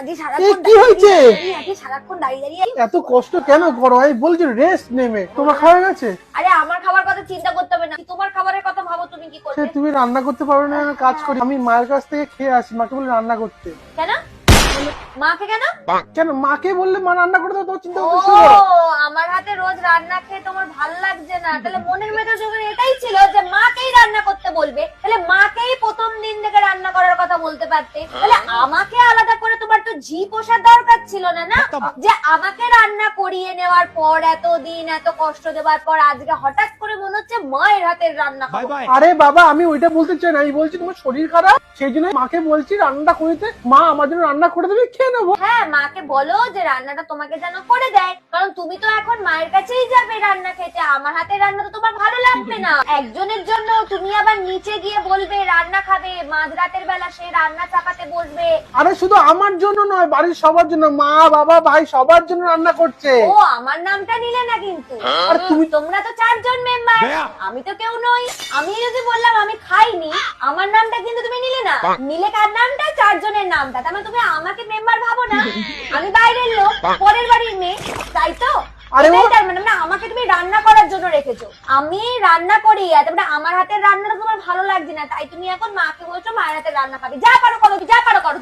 আজকে সারাক্ষণ কি হয়েছে? আজকে সারাক্ষণ দাঁড়িয়ে দাঁড়িয়ে এত কষ্ট কেন করো? আমি বলছি রেস্ট নেমে। তোমার খাওয়া গেছে? আরে আমার খাবার কথা চিন্তা করতে হবে না, তোমার খাবারের কথা ভাবো। তুমি কি করবে? তুমি রান্না করতে পারো না? কাজ করি আমি, মায়ের কাছ থেকে খেয়ে আসি, মাকে বলে রান্না করতে। কেন মাকে কেন? কেন মাকে বললে মা রান্না করে দাও, তোমার চিন্তা ও করতেছো? আমার হাতে রোজ রান্না খেয়ে তোমার ভালো লাগছে না? তাহলে মনের ভেতর যখন এটাই ছিল যে মাকেই রান্না করতে বলবে, তাহলে মাকেই প্রথম দিন থেকে রান্না করার কথা বলতে পারতে। তাহলে আমাকে আলাদা করে তোমার তো ঝি পোষার দরকার ছিল না, না? যে আমাকে রান্না করিয়ে নেওয়ার পর, এতদিন এত কষ্ট দেওয়ার পর আজকে হঠাৎ করে মনে হচ্ছে মায়ের হাতের রান্না খাবো। আরে বাবা, আমি ওইটা বলতে চাই না, আমি বলছি তোমার শরীর খারাপ, সেই জন্য মাকে বলছি রান্নাটা করিতে, মা আমার জন্য রান্না করে দেবে, খেয়ে নেবো। হ্যাঁ, মাকে বলো যে রান্নাটা তোমাকে যেন করে দেয়, কারণ তুমি তো এখন মায়ের কাছেই যাবে রান্না খেতে। আমার হাতের রান্না তো তোমার ভালো লাগবে না। একজনের জন্য তুমি আবার নিচে গিয়ে বলবে রান্না খাবে, মাঝরাতের বেলা সে রান্না চাপাতে বসবে। আরে শুধু আমার জন্য নয়, বাড়ির সবার জন্য, মা বাবা ভাই সবার জন্য রান্না করছে। ও আমার নামটা নিলে না কিন্তু। আর তোমরা তো 4 জন মেম্বার, আমি তো কেউ নই। আমি যদি বললাম আমি খাইনি, আমার নামটা কিন্তু তুমি নিলে না। নিলে কার নামটা? 4 জনের নামটা। তার মানে তুমি আমাকে মেম্বার ভাবো না, আমি বাইরের লোক, পরের বাড়ির মেয়ে, তাই তো? আরে এটাই তার মানে, না আমাকে তুমি রান্না করার জন্য রেখেছো। আমি রান্না করি, তারপরে আমার হাতের রান্নাটা তোমার ভালো লাগছে না, তাই তুমি এখন মাকে বলছো মায়ের হাতের রান্না খাবে। যা পারো করো, যা পারো করো।